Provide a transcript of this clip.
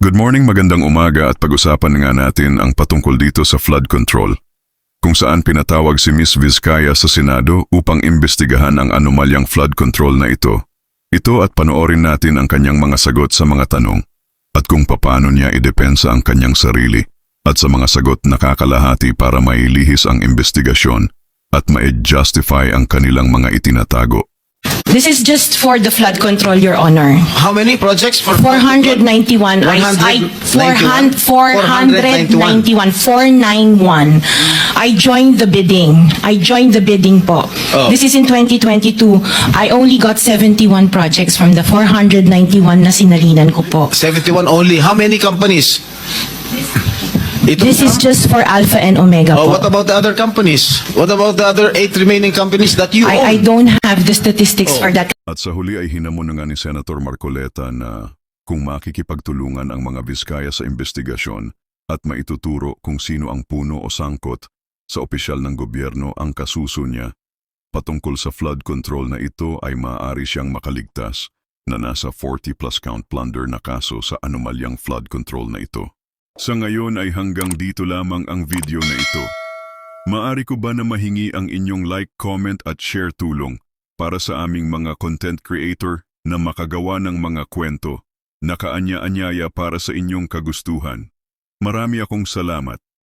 Good morning, magandang umaga at pag-usapan nga natin ang patungkol dito sa flood control. Kung saan pinatawag si Ms. Vizcaya sa Senado upang imbestigahan ang anomalyang flood control na ito. Ito at panoorin natin ang kanyang mga sagot sa mga tanong at kung paano niya idepensa ang kanyang sarili at sa mga sagot na kakalahati para mailihis ang investigasyon at ma-justify ang kanilang mga itinatago. This is just for the flood control, Your Honor. How many projects for 491. 491. I joined the bidding. Po. Oh. This is in 2022. I only got 71 projects from the 491 na sinalinan ko po. 71 only. How many companies? This is just for Alpha and Omega Oh, po. what about the other companies? What about the other 8 remaining companies that you I own? don't have the statistics for that. At sa huli ay hinamon na nga ni Senator Marcoleta na kung makikipagtulungan ang mga Vizcaya sa investigasyon at maituturo kung sino ang puno o sangkot sa opisyal ng gobyerno ang kasuso niya patungkol sa flood control na ito ay maaari siyang makaligtas na nasa 40 plus count plunder na kaso sa anomalyang flood control na ito. Sa ngayon ay hanggang dito lamang ang video na ito. Maari ko ba na mahingi ang inyong like, comment at share tulong para sa aming mga content creator na makagawa ng mga kwento na kaanya-anyaya para sa inyong kagustuhan. Marami akong salamat.